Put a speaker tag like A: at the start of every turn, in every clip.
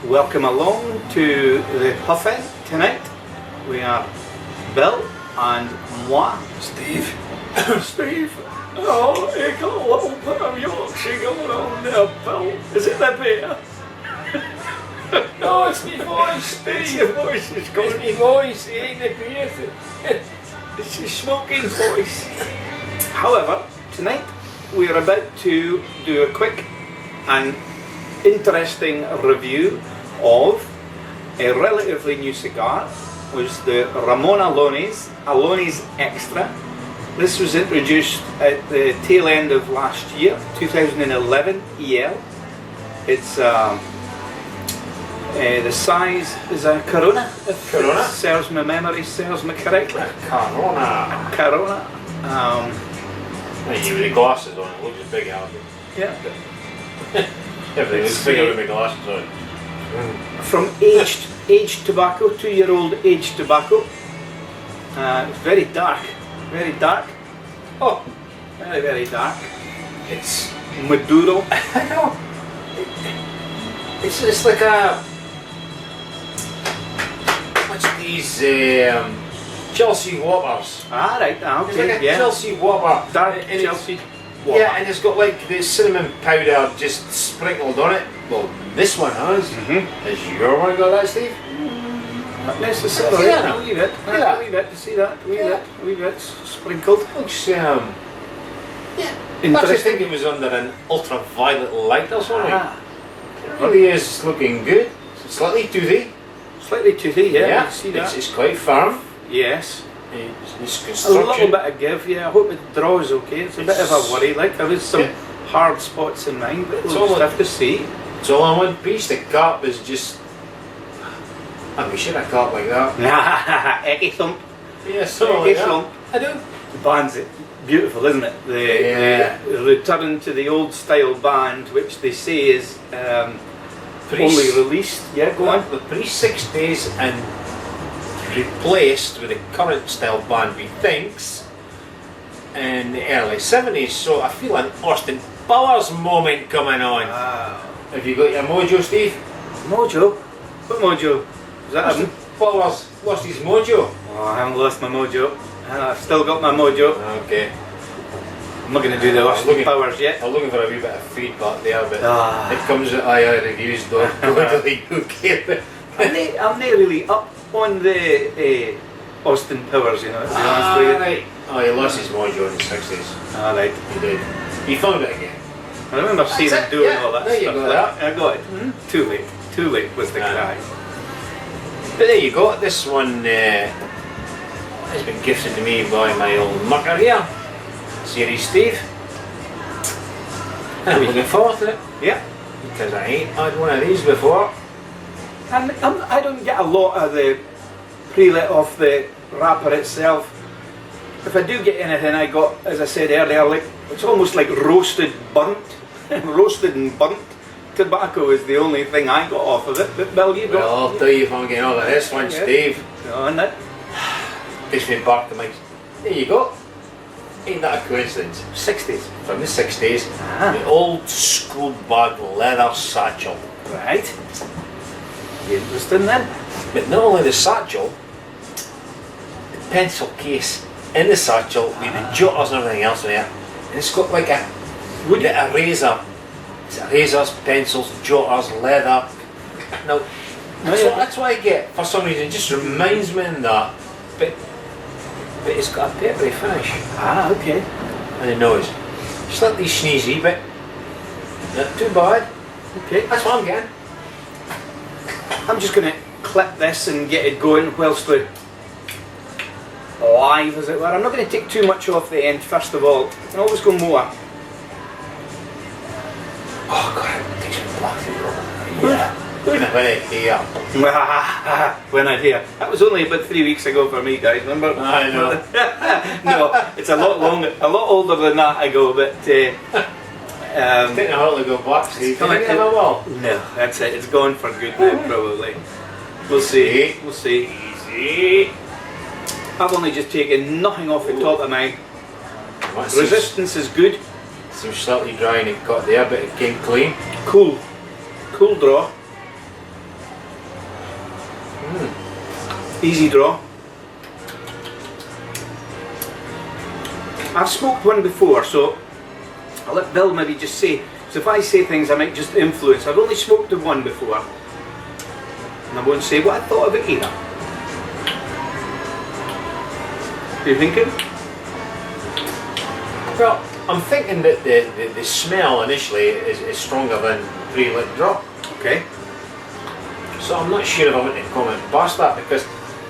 A: Welcome along to the puffin tonight. We are Bill and moi.
B: Steve.
A: Steve. Oh, you got a little bit of Yorkshire going on there, Bill. Is it the beer?
B: No, it's my voice, Steve.
A: It's your voice. It's going.
B: It's my voice, it ain't the beer.
A: It's your smoking voice. However, tonight we are about to do a quick and interesting review of a relatively new cigar, which is the Ramon Allones Extra. This was introduced at the tail end of last year, 2011 EL. It's the size is a Corona, if
B: Corona?
A: serves my memory serves me correctly.
B: Corona.
A: Corona.
B: You with the glasses on, it looks big out.
A: Yeah.
B: Everything looks bigger with my glasses on.
A: From aged tobacco, 2-year-old aged tobacco. It's very dark, very dark. Oh, very, very dark.
B: It's
A: Maduro.
B: I know. It's like a. What's these Chelsea Whoppers?
A: Ah, right,
B: It's
A: okay,
B: like a
A: yeah.
B: Chelsea Whopper.
A: Dark
B: And
A: Chelsea.
B: Yeah, and it's got like the cinnamon powder just sprinkled on it. Well, this one has. Has your one got that, Steve?
A: Not necessarily.
B: Yeah.
A: A wee bit.
B: Yeah.
A: A wee bit. You see that? A wee
B: Yeah.
A: bit. A wee bit sprinkled.
B: Looks yeah. I actually
A: Interesting.
B: think it was under an ultraviolet light or something.
A: Ah,
B: It really is looking good. It's slightly toothy.
A: slightly toothy, yeah. You see that?
B: It's quite firm.
A: Yes.
B: It's
A: A
B: construction.
A: little bit of give, yeah. I hope it draws okay. It's a bit of a worry. Like there is some
B: Yeah.
A: hard spots in mine, but
B: It's
A: we'll just
B: all-
A: have to see.
B: It's all in one piece. The cap is just. I wish it had a cap like that.
A: Ecky thump.
B: Yeah, something like
A: Ecky
B: that.
A: thump.
B: I do.
A: The band's beautiful, isn't it?
B: Yeah.
A: The return to the old style band, which they say is only released. Yeah, go on.
B: The pre-60s and replaced with the current style band, we thinks, in the early 70s. So I feel an Austin Powers moment coming on.
A: Wow.
B: Have you got your mojo, Steve?
A: Mojo? What mojo? Is that
B: Austin Powers lost his mojo.
A: Oh, I haven't lost my mojo. I've still got my mojo.
B: Okay.
A: I'm not going to do the Austin Powers yet.
B: I'm looking for a wee bit of feedback there, but
A: Ah.
B: it comes at AyeAyeReviews, don't go to the UK.
A: I'm not really up on the Austin Powers, you know, to be honest with you.
B: Right. Oh, he lost his mojo in the 60s.
A: Alright.
B: He did. He found it again.
A: I remember seeing him
B: it,
A: doing
B: yeah.
A: all that
B: There you
A: stuff.
B: go,
A: Like, I got it. Too late. Too late was the
B: Ah.
A: cry.
B: But there you go. This one has been gifted to me by my old mucker here, Series Steve. And I'm looking forward to it
A: Yeah.
B: because I ain't had one of these before.
A: And I don't get a lot of the pre-lit off the wrapper itself. If I do get anything, I got, as I said earlier, like it's almost like roasted burnt, roasted and burnt tobacco is the only thing I got off of it. But Bill, you got.
B: Well, I'll tell you if I'm getting all of this one,
A: Yeah.
B: Steve.
A: On it.
B: Takes me back to my. There you go. Ain't that a coincidence?
A: 60s.
B: From the 60s,
A: Ah.
B: the old school bag leather satchel.
A: Right. Interesting then.
B: But not only the satchel, the pencil case in the satchel with the jotters and everything else in there. And it's got like a eraser. It's erasers, pencils, jotters, leather. Now, that's what I get for some reason. It just reminds me of that. But it's got a peppery finish.
A: Ah, okay.
B: And the nose. Slightly sneezy, but not too bad.
A: Okay.
B: That's what I'm getting.
A: I'm just going to clip this and get it going whilst we're live, as it were. I'm not going to take too much off the end, first of all. I can always go more.
B: Oh god, it takes me back to the yeah. When
A: When I hear. That was only about 3 weeks ago for me, guys, remember?
B: I know.
A: No, it's a lot longer, a lot older than that ago, but
B: Taking a while to go back, Steve.
A: coming
B: Did you have a while?
A: no, that's it. It's gone for good now, probably. We'll see. We'll see.
B: Easy.
A: I've only just taken nothing off the top of mine.
B: That
A: Resistance is good.
B: seems slightly dry and it got there, but it came clean.
A: Cool. Cool draw. Easy draw. I've smoked one before, so I'll let Bill maybe just say. So if I say things, I might just influence. I've only smoked the one before, and I won't say what I thought of it either. What are you thinking?
B: Well, I'm thinking that the smell initially is stronger than pre-lit draw.
A: Okay.
B: So I'm not sure if I want to comment past that, because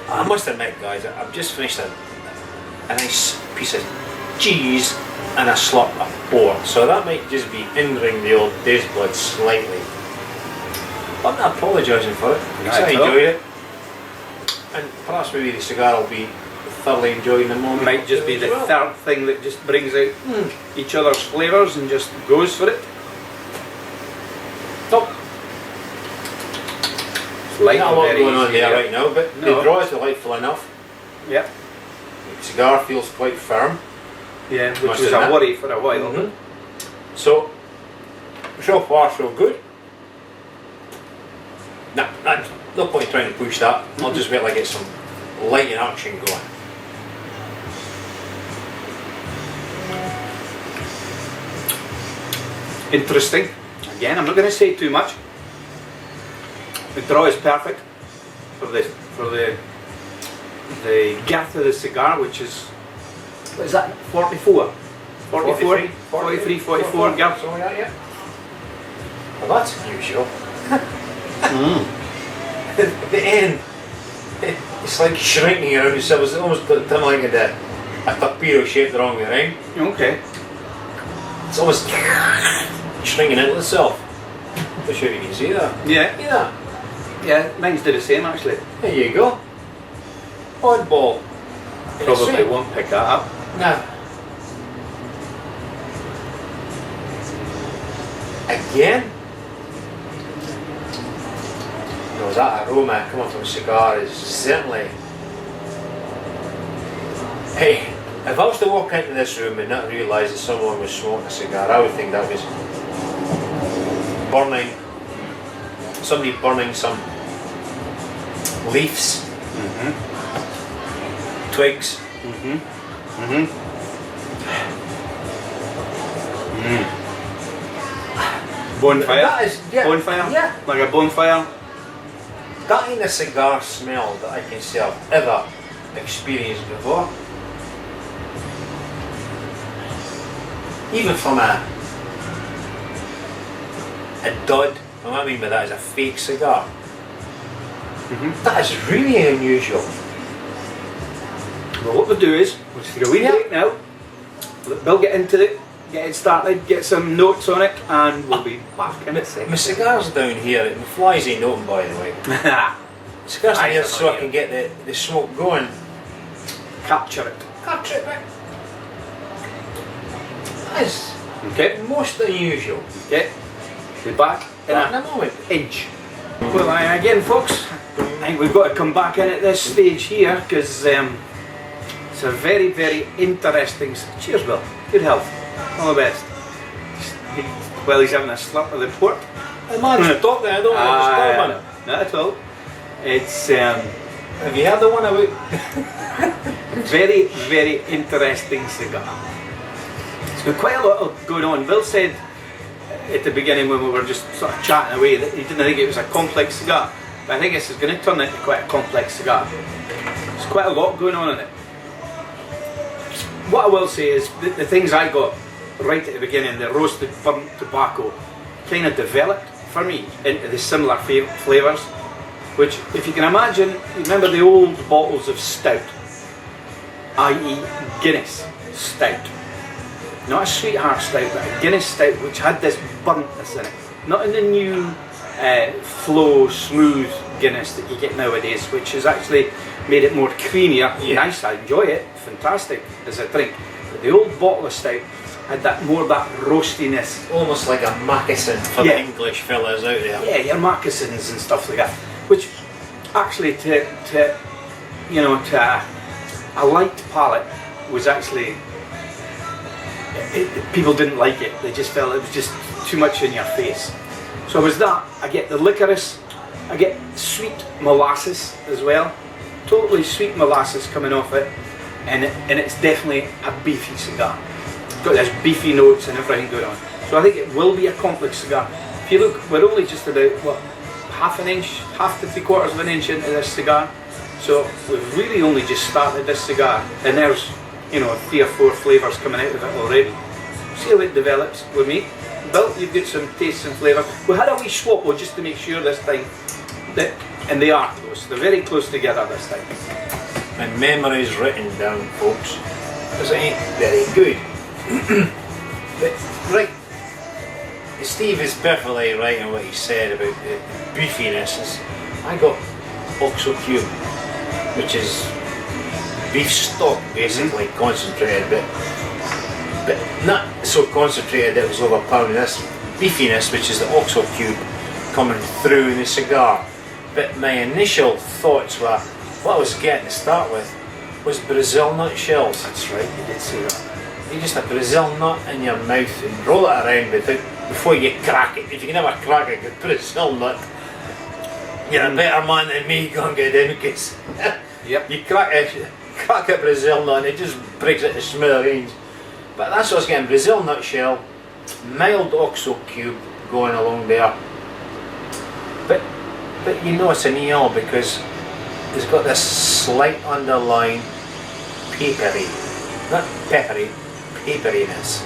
B: I must admit, guys, I've just finished a nice piece of cheese and a slurp of port, so that might just be hindering the old taste blood slightly. But I'm not apologising for it, because I enjoyed it, and perhaps maybe the cigar will be thoroughly enjoying the moment.
A: Might just be the third thing that just brings out each other's flavours and just goes for it.
B: Top.
A: Light
B: Not a
A: and
B: lot
A: very
B: going on
A: easy,
B: there
A: yeah.
B: right now, but
A: No.
B: the draw is delightful enough.
A: Yep.
B: The cigar feels quite firm.
A: Yeah, which
B: Must
A: was a
B: admit.
A: worry for a while.
B: Mhm. So far so good. Nah, no point trying to push that. I'll just wait till I get some light in action going.
A: Interesting. Again, I'm not going to say too much. The draw is perfect for the girth of the cigar, which is, what is that, 44? 44? 43, 44 girth.
B: So yeah. Well, that's unusual. At the end, it's like shrinking around yourself. It's almost like a torpedo shaped the wrong way around.
A: Okay.
B: It's almost shrinking into itself. Not sure if you can see that.
A: Yeah.
B: Yeah.
A: Yeah, mine's do the same actually.
B: There you go. Oddball.
A: Probably won't pick that up.
B: Now, again, no, that aroma coming from a cigar is certainly. Hey, if I was to walk into this room and not realise that someone was smoking a cigar, I would think that was burning. Somebody burning some leaves, twigs.
A: Bonfire.
B: That is, yeah,
A: Bonfire.
B: yeah.
A: Like a bonfire.
B: That ain't a cigar smell that I can say I've ever experienced before. Even from a dud, and what I mean by that is a fake cigar. That is really unusual.
A: Well, what we'll do is, we'll just take a wee break now. Let Bill get into it, get it started, get some notes on it, and we'll be back in a second.
B: My cigar's down here, and the flies ain't open, by the way. Cigar's down here so I can get the smoke going.
A: Capture it.
B: Capture it, mate. That is
A: Okay.
B: most unusual.
A: Okay. Be back in
B: In
A: a
B: a moment.
A: inch. Well, again, folks, I think we've got to come back in at this stage here because it's a very, very interesting. Cheers, Bill. Good health. All the best. Well, he's having a slurp of the port.
B: The man's talking, I don't understand, man.
A: Not at all. It's
B: Have you had the one about?
A: very, very interesting cigar. It's got quite a lot going on. Bill said at the beginning when we were just sort of chatting away that he didn't think it was a complex cigar, but I think this is going to turn into quite a complex cigar. There's quite a lot going on in it. What I will say is the things I got right at the beginning, the roasted burnt tobacco, kind of developed for me into the similar flavours, which, if you can imagine, you remember the old bottles of stout, i.e. Guinness stout. Not a sweetheart stout, but a Guinness stout which had this burntness in it. Not in the new flow, smooth Guinness that you get nowadays, which has actually made it more creamier.
B: Yeah.
A: Nice, I enjoy it, fantastic as a drink. But the old bottle of stout had that roastiness.
B: Almost like a moccasin for the English fellas out there.
A: Yeah, your moccasins and stuff like that. Which actually to a light palate was actually, people didn't like it. They just felt it was just too much in your face. So with that, I get the licorice, I get sweet molasses as well, totally sweet molasses coming off it, and it's definitely a beefy cigar. It's got this beefy notes and everything going on. So I think it will be a complex cigar. If you look, we're only just about, what, half an inch, half to 3/4 of an inch into this cigar. So we've really only just started this cigar, and there's, you know, 3 or 4 flavours coming out of it already. See how it develops with me. Bill, you've got some taste and flavour. We had a wee swap though, just to make sure this time, and they are close, they're very close together this time.
B: My memory's written down, folks, because it ain't very good. But, right, Steve is perfectly right in what he said about the beefiness. I got OXO Cube, which is beef stock basically, concentrated, but not so concentrated that it was overpowering. This beefiness, which is the OXO Cube, coming through in the cigar. But my initial thoughts were, what I was getting to start with was Brazil nut shells.
A: That's right, you did say that.
B: You just a Brazil nut in your mouth and roll it around before you crack it. If you can never crack a good Brazil nut, you're a better man than me, go and get in, because
A: yep.
B: you crack a Brazil nut and it just breaks it to smithereens. But that's what I was getting, Brazil nut shell, mild OXO Cube going along there. But you know it's an EL because it's got this slight underlying papery, not peppery, paperiness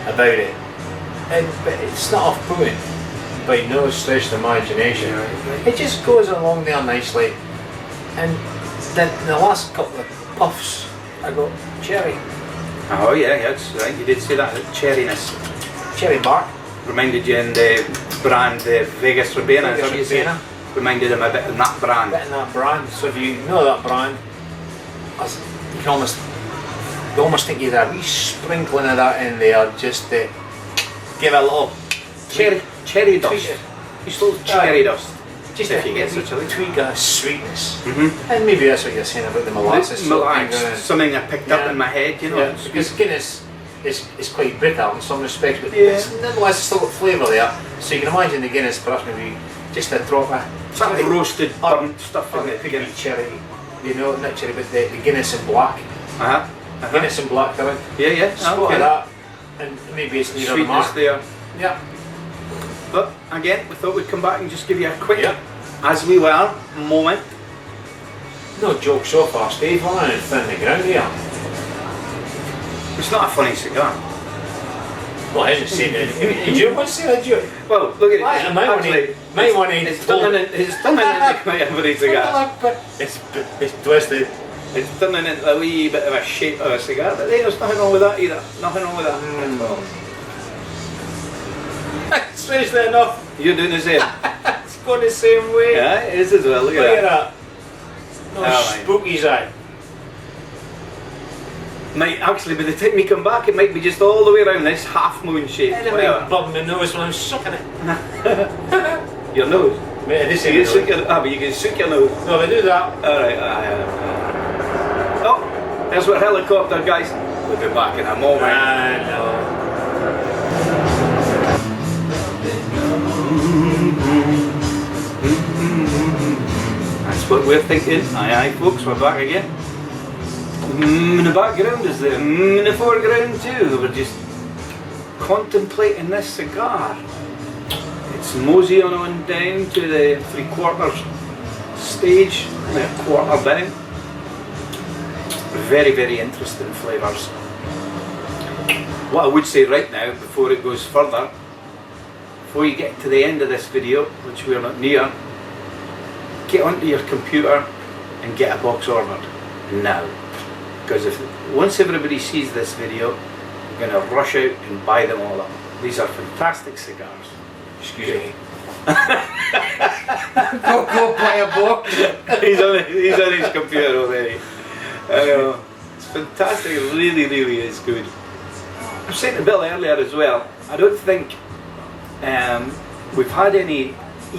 B: about it. But it's not off-putting by no stretch of the imagination. It just goes along there nicely. And then the last couple of puffs, I got cherry.
A: Oh yeah, that's right, you did say that, cherryness.
B: Cherry bark.
A: Reminded you in the brand, the Vegas Rabena. Reminded them a bit of that brand.
B: A bit of that brand. So if you know that brand, you can almost think you had a wee sprinkling of that in there just to give it a little
A: cherry dust. Just a little cherry dust.
B: Just
A: if
B: to
A: you
B: get
A: get such a
B: tweak of sweetness. And maybe that's what you're saying about the molasses.
A: Something I picked up in my head, you know.
B: Yeah, because Guinness is quite bitter in some respects, but nonetheless it's still got flavour there. So you can imagine the Guinness perhaps maybe just a drop of
A: something roasted, burnt stuff in it.
B: Could be cherry, you know, not cherry, but the Guinness in black. Guinness in black, correct?
A: Yeah.
B: Spot of that, and maybe it's near the mark.
A: There.
B: Yeah.
A: But again, we thought we'd come back and just give you a quick, as we were, moment.
B: No joke so far, Steve. We're not thin the ground here.
A: It's not a funny cigar.
B: Well, I didn't say that. Did you want to say that joke?
A: Well, look at it.
B: My one ain't.
A: It's turning into quite a funny cigar.
B: It's twisted.
A: It's turning into a wee bit of a shape of a cigar, but there's nothing wrong with that either. Nothing wrong with that.
B: Strangely enough,
A: you're doing the same.
B: It's going the same way.
A: Yeah, it is as well. Look at that.
B: No spookies eye.
A: Might actually, by the time we come back, it might be just all the way around this half moon shape.
B: And it might bub my nose when I'm sucking it.
A: Your nose?
B: Mate, this
A: you can suck your nose.
B: No, if I do that.
A: Alright. Oh, there's our helicopter, guys. We'll be back in a moment.
B: I know.
A: That's what we're thinking. Aye, folks, we're back again. In the background is there. In the foreground too. We're just contemplating this cigar. It's moseying on down to the 3/4 stage, the quarter down. Very, very interesting flavours. What I would say right now, before it goes further, before you get to the end of this video, which we're not near, get onto your computer and get a box ordered now. Because once everybody sees this video, we're going to rush out and buy them all up. These are fantastic cigars. Excuse me.
B: Go buy a box.
A: He's on his computer already. I know. It's fantastic. It really, really is good. I was saying to Bill earlier as well, I don't think we've had any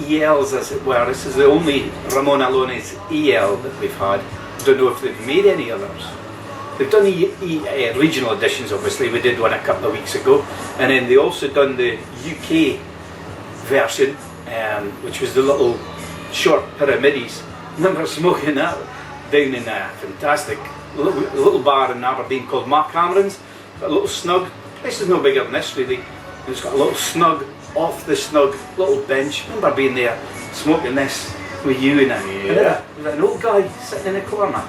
A: ELs, as it were. This is the only Ramon Allones EL that we've had. I don't know if they've made any others. They've done regional editions, obviously. We did one a couple of weeks ago, and then they also done the UK version, which was the little short pyramids. I remember smoking that down in a fantastic little bar in Aberdeen called Mark Cameron's. Got a little snug, this is no bigger than this really. It's got a little snug, off the snug little bench. I remember being there smoking this with you and there was an old guy sitting in the corner.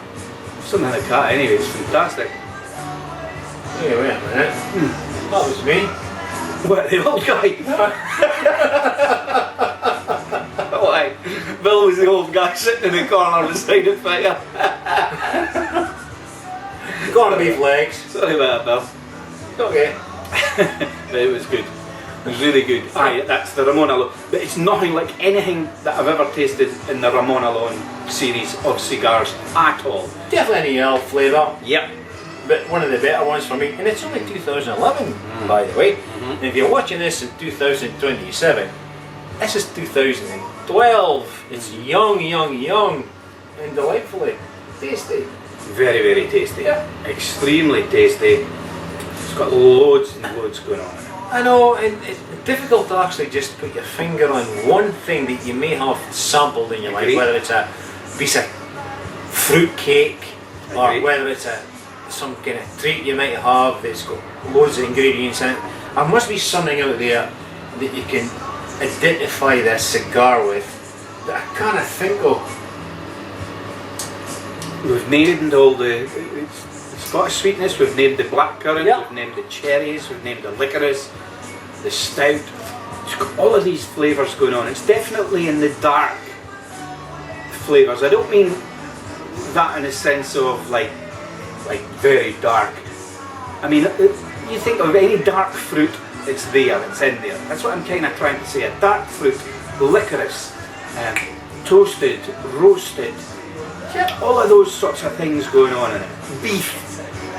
A: Something like that anyway, it's fantastic.
B: Hey, wait a minute. That was me.
A: What, the old guy? Why? Bill was the old guy sitting in the corner beside the fire.
B: Corned beef legs.
A: Sorry about that, Bill.
B: Okay.
A: But it was good. It was really good. Aye, that's the Ramon Allones. But it's nothing like anything that I've ever tasted in the Ramon Allones series of cigars at all.
B: Definitely an ale flavour.
A: Yep.
B: But one of the better ones for me, and it's only 2011 by the way. And if you're watching this in 2027, this is 2012. It's young, and delightfully tasty.
A: Very, very tasty.
B: Yeah.
A: Extremely tasty. It's got loads and loads going on.
B: I know, and it's difficult to actually just put your finger on one thing that you may have sampled in your life,
A: Agreed.
B: whether it's a piece of fruit cake or
A: Agreed.
B: whether it's some kind of treat you might have that's got loads of ingredients in it. There must be something out there that you can identify this cigar with that I can't think of.
A: We've named all the, it's got a sweetness, we've named the blackcurrant,
B: Yeah.
A: we've named the cherries, we've named the licorice, the stout. It's got all of these flavours going on. It's definitely in the dark flavours. I don't mean that in a sense of like very dark. I mean, you think of any dark fruit, it's there, it's in there. That's what I'm kind of trying to say. A dark fruit, licorice, toasted, roasted, all of those sorts of things going on in it. Beef,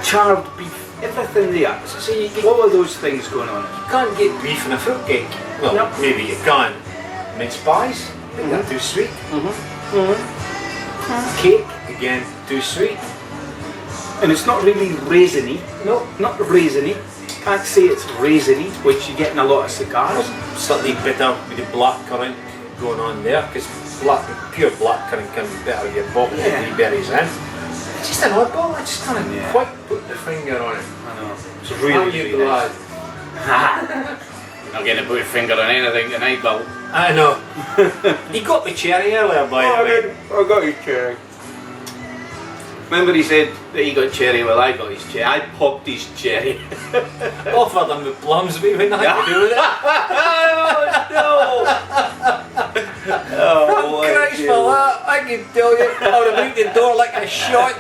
A: charred beef, everything there.
B: So you
A: All of those things going on.
B: can't get beef in a fruit cake. Well,
A: No.
B: maybe you can. Mince pies, I think they're too sweet. Cake, again, too sweet.
A: And it's not really raisiny.
B: No.
A: Not raisiny. Can't say it's raisiny, which you get in a lot of cigars.
B: Slightly bitter with the black currant going on there, because pure black currant can be better if you bottle the berries in. It's just an oddball, I just can't quite put the finger on it.
A: I know. It's
B: Are
A: really,
B: you
A: really
B: glad?
A: nice. You're not going to put your finger on anything tonight, Bill.
B: I know. He got me cherry earlier, by the way.
A: I got his cherry. Remember he said that he got cherry, well I got his cherry. I popped his cherry.
B: Offered him the plums, but he wouldn't have to do with it.
A: Oh no!
B: Christ for that, I can tell you, I would have moved the door like a shot.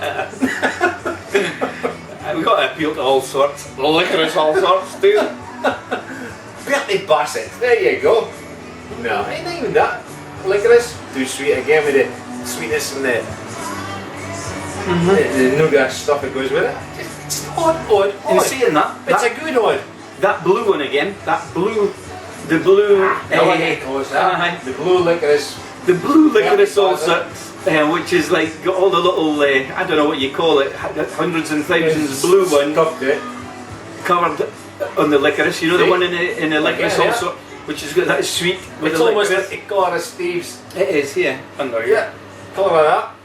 A: We've got to appeal to all sorts. Licorice all sorts too.
B: Bertie Bassett, there you go. No, ain't even that. Licorice, too sweet again with the sweetness and the nougat stuff that goes with it. It's odd.
A: In saying that,
B: It's a good odd.
A: that blue one again, the blue
B: The blue licorice.
A: the blue licorice
B: Yeah,
A: also, which is like got all the little, I don't know what you call it, hundreds and thousands blue one
B: Stuffed it.
A: covered on the licorice, you know the
B: See?
A: one in the licorice
B: Yeah, yeah.
A: also, which is got that sweet with
B: It's
A: the
B: almost
A: licorice.
B: like the colour of Steve's.
A: It is, yeah, under here.
B: Yeah, colour of that.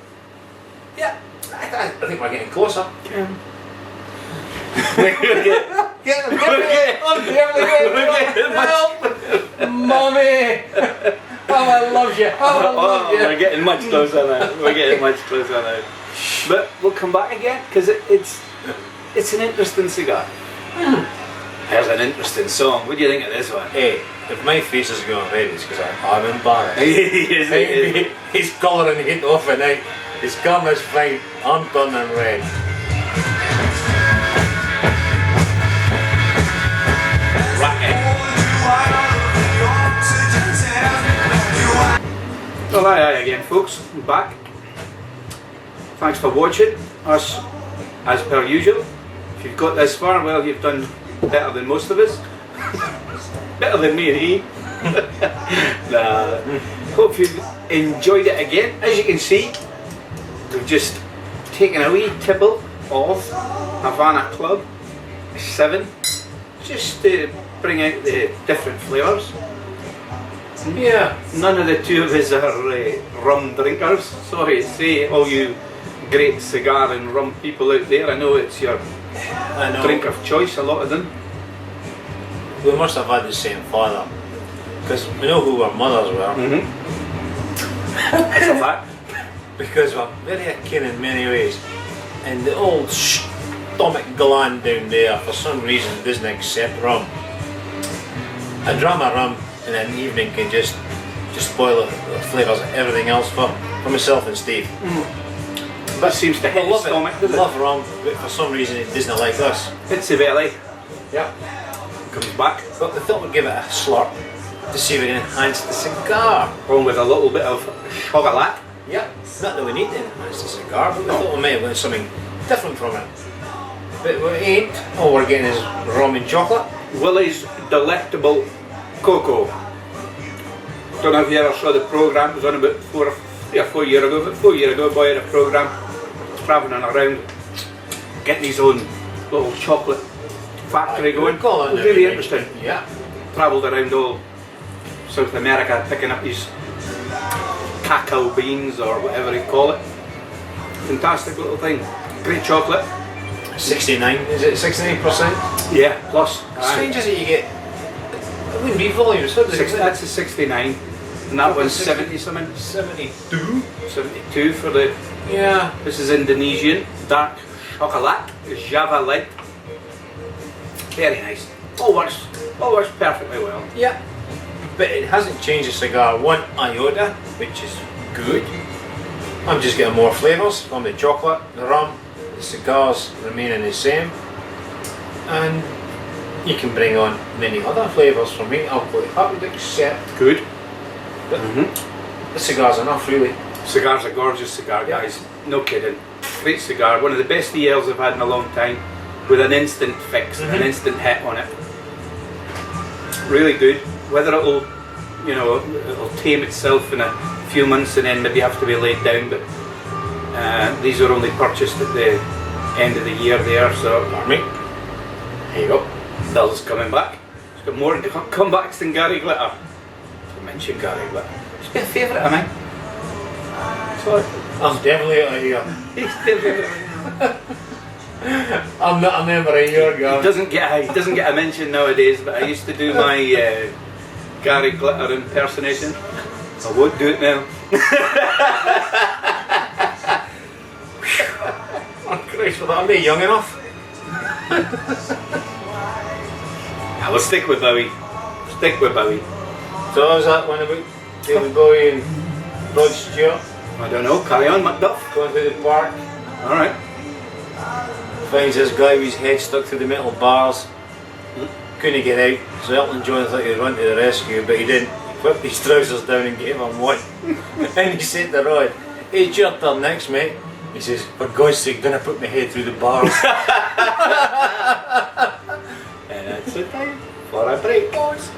B: Yeah, I think we're getting closer. Mommy! Oh, I love you! Oh, I love you!
A: We're getting much closer now. We're getting much closer now. But we'll come back again because it's an interesting cigar. There's an interesting song. What do you think of this one?
B: Hey, if my face is going red, it's because I'm embarrassed.
A: Yes, it is.
B: He's colouring it off at night. His camera's fine. I'm turning red.
A: Well, aye again, folks. I'm back. Thanks for watching us, as per usual. If you've got this far, well, you've done better than most of us. Better than me and he. Nah. Hope you've enjoyed it again. As you can see, we've just taken a wee tipple of Havana Club 7, just to bring out the different flavours.
B: Yeah.
A: None of the two of us are rum drinkers. Sorry to say, all you great cigar and rum people out there, I know it's your drink of choice, a lot of them.
B: We must have had the same father, because we know who our mothers were.
A: That's a fact.
B: Because we're very akin in many ways. And the old stomach gland down there, for some reason, doesn't accept rum. A dram of rum in an evening can just spoil the flavours of everything else for myself and Steve.
A: That seems to hit the stomach, doesn't it?
B: Love rum, but for some reason it doesn't like us.
A: Hits the belly,
B: Yeah.
A: comes back.
B: But we thought we'd give it a slurp to see if we can enhance the cigar.
A: Along with a little bit of chocolate.
B: Yeah. Not that we need to enhance the cigar, but we thought we might have got something different from it. But we ain't. All we're getting is rum and chocolate.
A: Willie's Delectable Cocoa. Don't know if you ever saw the programme, it was on about 4 years ago, but 4 years ago a boy had a programme travelling around getting his own little chocolate factory going.
B: Call it
A: Really interesting.
B: Yeah.
A: Travelled around all South America picking up his cacao beans or whatever you call it. Fantastic little thing. Great chocolate.
B: 69, is it 69%?
A: Yeah, plus.
B: Strange is that you get, it wouldn't be volumes, what is it?
A: That's a 69 and that one's 70 something.
B: 72?
A: 72 for the,
B: Yeah.
A: this is Indonesian, dark chocolate, Java light. Very nice. All works perfectly well.
B: Yeah. But it hasn't changed the cigar one iota, which is good. I'm just getting more flavours from the chocolate, the rum, the cigars remaining the same. And you can bring on many other flavours for me. I'll quite happy to accept.
A: Good.
B: But the cigar's enough, really.
A: Cigar's a gorgeous cigar, guys. No kidding. Great cigar. One of the best ELs I've had in a long time, with an instant fix, an instant hit on it. Really good. Whether it'll, it'll tame itself in a few months and then maybe have to be laid down, but these were only purchased at the end of the year there, so there you go. Bill's coming back. He's got more comebacks than Gary Glitter. To mention Gary Glitter. He's been a favourite of mine. So
B: I'm definitely out of here.
A: he's definitely.
B: I'm not a member of your gang.
A: He doesn't get a mention nowadays, but I used to do my Gary Glitter impersonation. I won't do it now.
B: Oh Christ, well, I'm not young enough.
A: I will stick with Bowie. Stick with Bowie.
B: So how's that one about David Bowie and Rod Stewart
A: I don't know. Carry on, Macduff.
B: going through the park?
A: All right.
B: Finds this guy with his head stuck through the metal bars. Couldn't get out, so Elton John thought he'd run to the rescue, but he didn't. He whipped his trousers down and gave him one. And he said to Rod, "Hey, it's your turn next, mate." He says, "For God's sake, don't I put my head through the bars?"
A: And that's the time for a break, boys.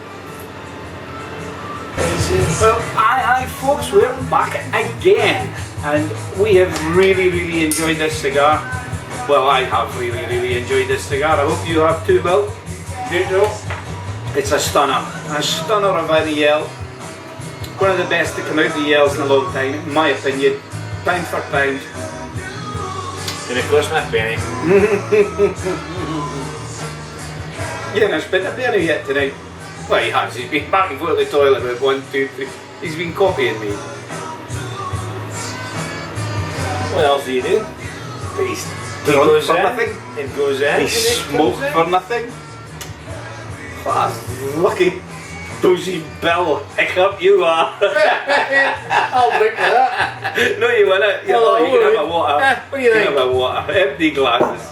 A: Well, aye, folks, we're back again, and we have really enjoyed this cigar. Well, I have really enjoyed this cigar. I hope you have too, Bill. It's a stunner of an EL. One of the best to come out of the ELs in a long time, in my opinion. Pound for pound.
B: Didn't cost me a penny.
A: You haven't spent a penny yet tonight. Well, he has. He's been back and forth to the toilet with 1, 2, 3. He's been copying me.
B: What else do you do?
A: He's
B: He
A: drunk
B: goes
A: for
B: in,
A: nothing.
B: it goes in,
A: He
B: and it
A: smoked
B: comes in.
A: for nothing. What a lucky boozy Bill hiccup you are.
B: I'll drink to that.
A: No, you won't. You can have a water.
B: What do you think?
A: Have a water. Empty glasses.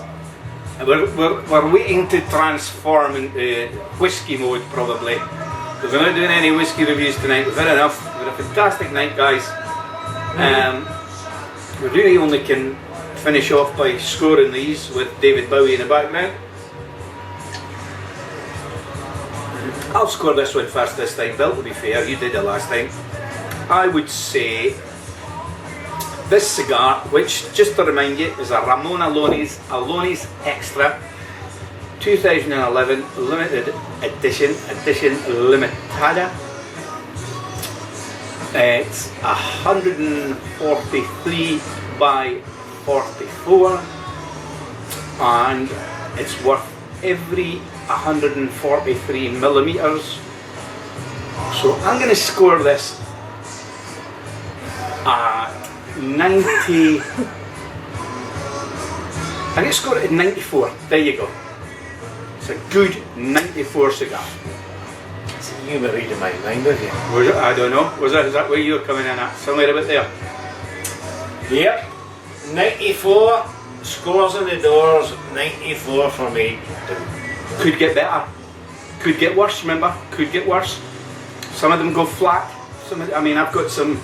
A: And we're waiting to transform into whiskey mode probably. We're not doing any whiskey reviews tonight. We've had enough. We've had a fantastic night, guys. We really only can finish off by scoring these with David Bowie in the background. I'll score this one first this time, Bill, to be fair. You did it last time. I would say this cigar, which, just to remind you, is a Ramon Allones Extra 2011 limited edition limitada. It's 143 by 44, and it's worth every 143 millimeters. So I'm going to score this at 90. I'm going to score it at 94. There you go. It's a good 94 cigar.
B: So you were reading my mind, were you?
A: Was it? I don't know. Is that where you're coming in at? Somewhere about there?
B: Yep. 94. Scores on the doors. 94 for me.
A: Could get better. Could get worse, remember? Could get worse. Some of them go flat. I've got some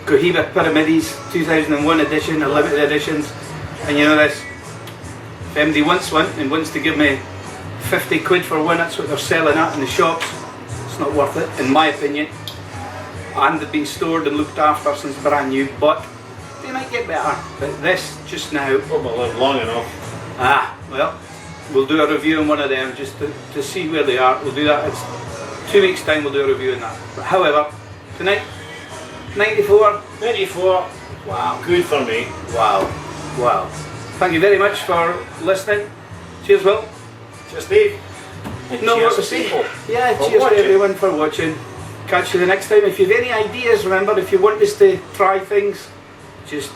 A: Cohiba Pyramides 2001 edition, limited editions, and you know this, if anybody wants one and wants to give me 50 quid for one, that's what they're selling at in the shops, it's not worth it, in my opinion. And they've been stored and looked after since brand new, but they might get better. But this, just now...
B: Hope I live long enough.
A: Well, we'll do a review on one of them just to see where they are. We'll do that, it's 2 weeks time we'll do a review on that. But however, tonight, 94.
B: 94.
A: Wow.
B: Good for me.
A: Wow. Wow. Thank you very much for listening. Cheers, Will.
B: Cheers, Steve. And
A: No,
B: cheers
A: what to say.
B: people.
A: Yeah,
B: for
A: cheers
B: watching.
A: to everyone for watching. Catch you the next time. If you have any ideas, remember, if you want us to try things, just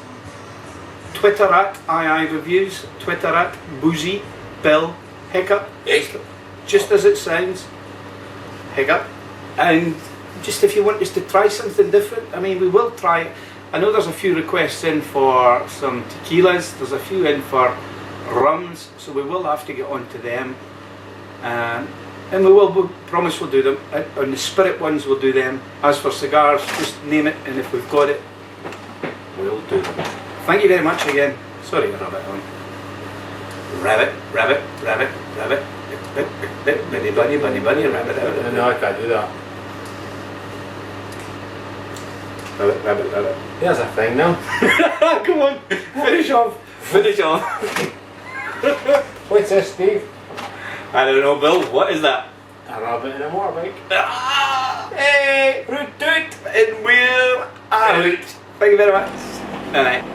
A: Twitter at AyeAyeReviews, Twitter at Boozy Bill Hiccup. Just as it sounds. Hiccup. And just if you want us to try something different, we will try it. I know there's a few requests in for some tequilas, there's a few in for rums, so we will have to get on to them. And we'll promise we'll do them. On the spirit ones we'll do them. As for cigars, just name it, and if we've got it, we'll do them. Thank you very much again. Sorry to rub it on. Rabbit, rabbit, rabbit, rabbit, bunny, bunny, bunny, bunny, rabbit, rabbit.
B: No, I can't do that.
A: Rabbit, rabbit, rabbit.
B: Here's a thing now.
A: Come on, finish off. Finish off.
B: What's this, Steve?
A: I don't know, Bill. What is that?
B: A rabbit in a motorbike.
A: Hey, root toot, and we're out. Thank you very much. Good night.